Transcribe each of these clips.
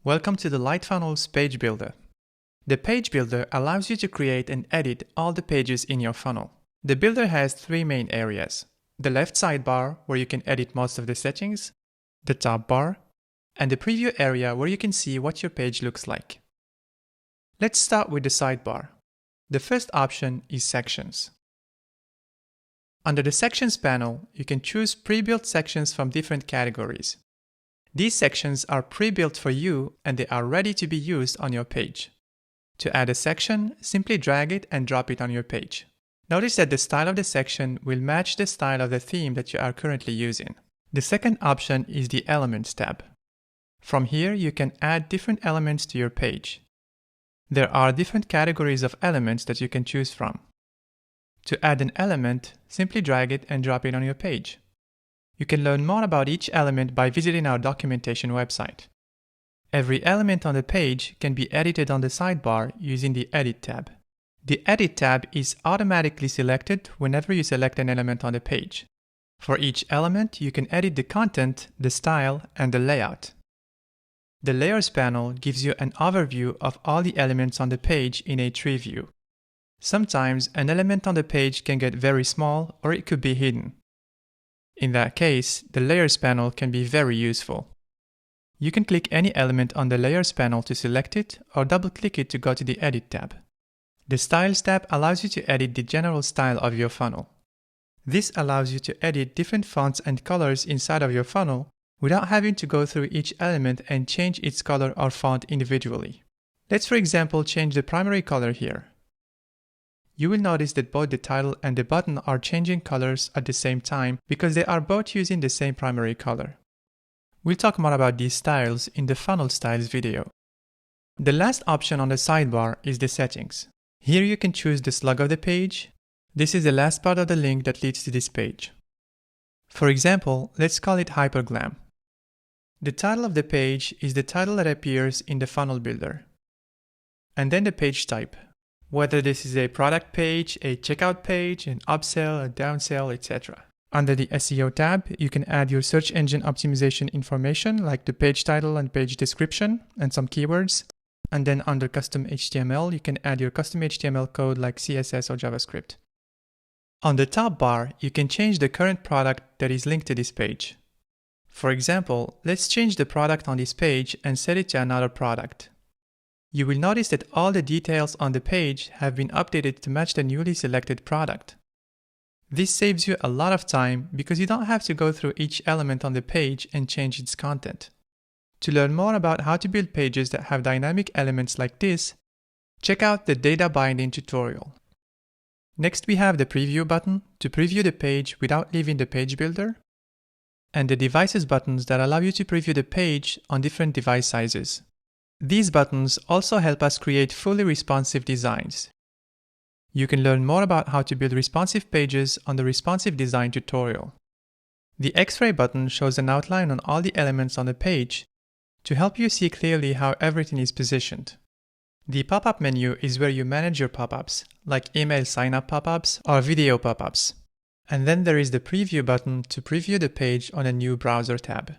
Welcome to the Lightfunnels page builder. The page builder allows you to create and edit all the pages in your funnel. The builder has three main areas: the left sidebar, where you can edit most of the settings, the top bar, and the preview area where you can see what your page looks like. Let's start with the sidebar. The first option is sections. Under the sections panel, you can choose pre-built sections from different categories. These sections are pre-built for you and they are ready to be used on your page. To add a section, simply drag it and drop it on your page. Notice that the style of the section will match the style of the theme that you are currently using. The second option is the Elements tab. From here, you can add different elements to your page. There are different categories of elements that you can choose from. To add an element, simply drag it and drop it on your page. You can learn more about each element by visiting our documentation website. Every element on the page can be edited on the sidebar using the Edit tab. The Edit tab is automatically selected whenever you select an element on the page. For each element, you can edit the content, the style, and the layout. The Layers panel gives you an overview of all the elements on the page in a tree view. Sometimes an element on the page can get very small or it could be hidden. In that case, the Layers panel can be very useful. You can click any element on the Layers panel to select it or double-click it to go to the Edit tab. The Styles tab allows you to edit the general style of your funnel. This allows you to edit different fonts and colors inside of your funnel without having to go through each element and change its color or font individually. Let's, for example, change the primary color here. You will notice that both the title and the button are changing colors at the same time because they are both using the same primary color. We'll talk more about these styles in the Funnel Styles video. The last option on the sidebar is the Settings. Here you can choose the slug of the page. This is the last part of the link that leads to this page. For example, let's call it Hyperglam. The title of the page is the title that appears in the funnel builder. And then the page type, whether this is a product page, a checkout page, an upsell, a downsell, etc. Under the SEO tab, you can add your search engine optimization information like the page title and page description and some keywords. And then under custom HTML, you can add your custom HTML code like CSS or JavaScript. On the top bar, you can change the current product that is linked to this page. For example, let's change the product on this page and set it to another product. You will notice that all the details on the page have been updated to match the newly selected product. This saves you a lot of time because you don't have to go through each element on the page and change its content. To learn more about how to build pages that have dynamic elements like this, check out the data binding tutorial. Next, we have the Preview button to preview the page without leaving the page builder, and the Devices buttons that allow you to preview the page on different device sizes. These buttons also help us create fully responsive designs. You can learn more about how to build responsive pages on the Responsive Design tutorial. The X-ray button shows an outline on all the elements on the page to help you see clearly how everything is positioned. The pop-up menu is where you manage your pop-ups, like email sign-up pop-ups or video pop-ups. And then there is the Preview button to preview the page on a new browser tab.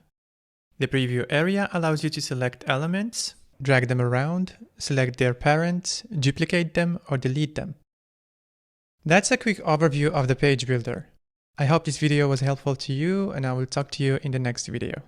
The Preview area allows you to select elements, drag them around, select their parents, duplicate them, or delete them. That's a quick overview of the page builder. I hope this video was helpful to you, and I will talk to you in the next video.